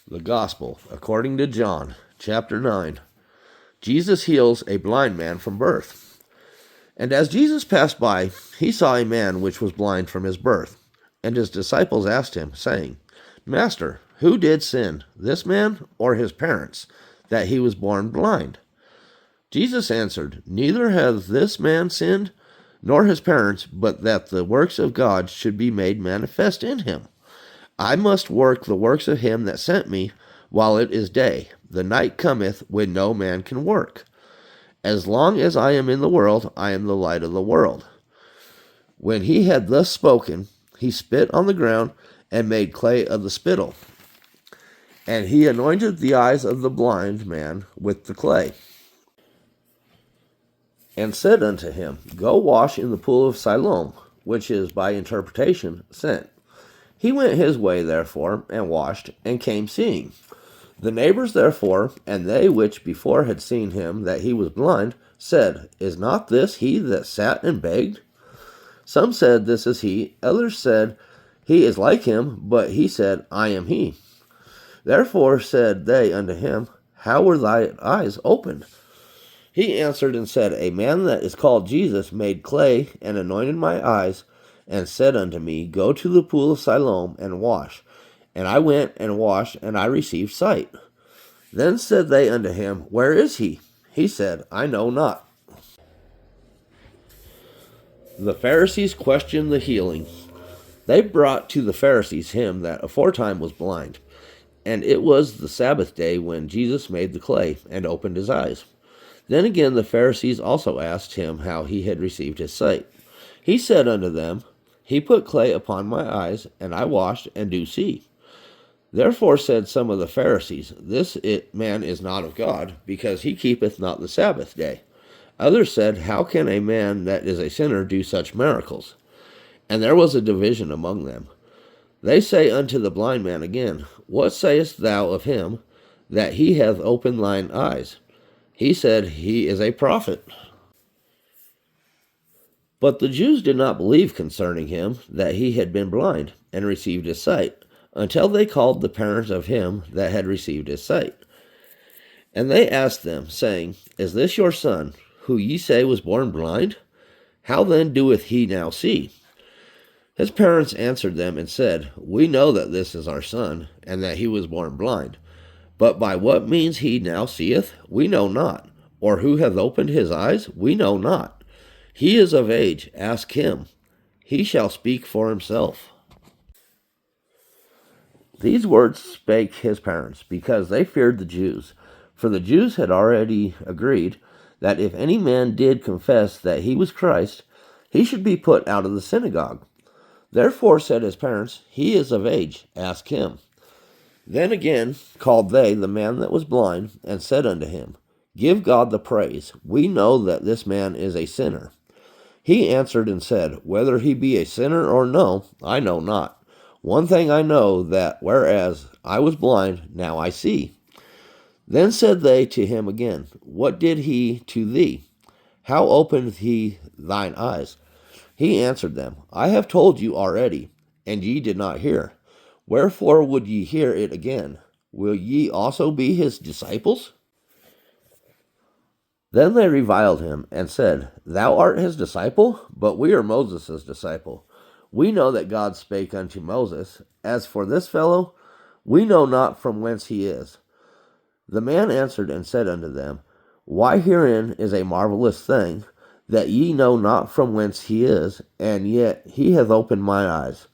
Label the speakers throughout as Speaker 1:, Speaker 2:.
Speaker 1: The Gospel according to John, chapter 9. Jesus heals a blind man from birth. And as Jesus passed by, he saw a man which was blind from his birth. And his disciples asked him, saying, Master, who did sin, this man or his parents, that he was born blind? Jesus answered, Neither hath this man sinned, nor his parents, but that the works of God should be made manifest in him. I must work the works of him that sent me while it is day. The night cometh when no man can work. As long as I am in the world, I am the light of the world. When he had thus spoken, he spit on the ground and made clay of the spittle. And he anointed the eyes of the blind man with the clay, and said unto him, Go wash in the pool of Siloam, which is by interpretation sent. He went his way, therefore, and washed, and came seeing. The neighbors, therefore, and they which before had seen him that he was blind, said, Is not this he that sat and begged? Some said, This is he. Others said, He is like him. But he said, I am he. Therefore said they unto him, How were thy eyes opened? He answered and said, A man that is called Jesus made clay and anointed my eyes, and said unto me, Go to the pool of Siloam and wash. And I went and washed, and I received sight. Then said they unto him, Where is he? He said, I know not. The Pharisees questioned the healing. They brought to the Pharisees him that aforetime was blind. And it was the Sabbath day when Jesus made the clay, and opened his eyes. Then again the Pharisees also asked him how he had received his sight. He said unto them, He put clay upon my eyes, and I washed, and do see. Therefore said some of the Pharisees, This man is not of God, because he keepeth not the Sabbath day. Others said, How can a man that is a sinner do such miracles? And there was a division among them. They say unto the blind man again, What sayest thou of him, that he hath opened thine eyes? He said, He is a prophet. But the Jews did not believe concerning him that he had been blind, and received his sight, until they called the parents of him that had received his sight. And they asked them, saying, Is this your son, who ye say was born blind? How then doeth he now see? His parents answered them and said, We know that this is our son, and that he was born blind. But by what means he now seeth, we know not. Or who hath opened his eyes, we know not. He is of age, ask him. He shall speak for himself. These words spake his parents, because they feared the Jews. For the Jews had already agreed that if any man did confess that he was Christ, he should be put out of the synagogue. Therefore said his parents, He is of age, ask him. Then again called they the man that was blind, and said unto him, Give God the praise. We know that this man is a sinner. He answered and said, Whether he be a sinner or no, I know not. One thing I know, that whereas I was blind, now I see. Then said they to him again, What did he to thee? How opened he thine eyes? He answered them, I have told you already, and ye did not hear. Wherefore would ye hear it again? Will ye also be his disciples? Then they reviled him, and said, Thou art his disciple, but we are Moses' disciple. We know that God spake unto Moses. As for this fellow, we know not from whence he is. The man answered and said unto them, Why herein is a marvelous thing, that ye know not from whence he is, and yet he hath opened mine eyes.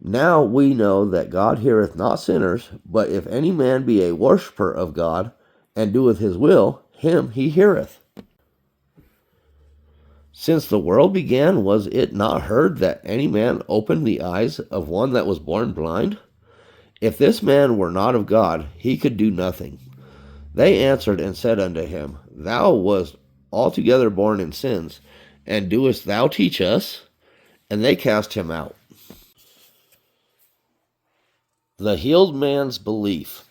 Speaker 1: Now we know that God heareth not sinners, but if any man be a worshipper of God, and doeth his will, him he heareth. Since the world began, was it not heard that any man opened the eyes of one that was born blind? If this man were not of God, he could do nothing. They answered and said unto him, Thou wast altogether born in sins, and doest thou teach us? And they cast him out. The healed man's belief.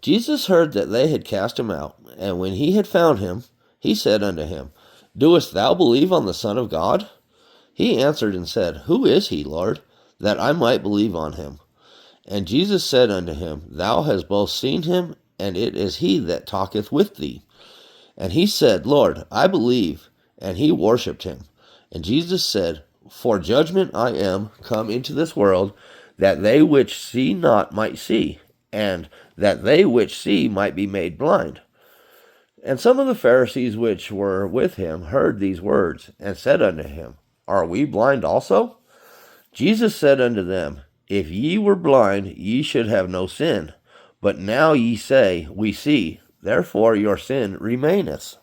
Speaker 1: Jesus heard that they had cast him out, and when he had found him, he said unto him, Doest thou believe on the Son of God? He answered and said, Who is he, Lord, that I might believe on him? And Jesus said unto him, Thou hast both seen him, and it is he that talketh with thee. And he said, Lord, I believe. And he worshipped him. And Jesus said, For judgment I am come into this world, that they which see not might see, and that they which see might be made blind. And some of the Pharisees which were with him heard these words, and said unto him, Are we blind also? Jesus said unto them, If ye were blind, ye should have no sin. But now ye say, We see, therefore your sin remaineth.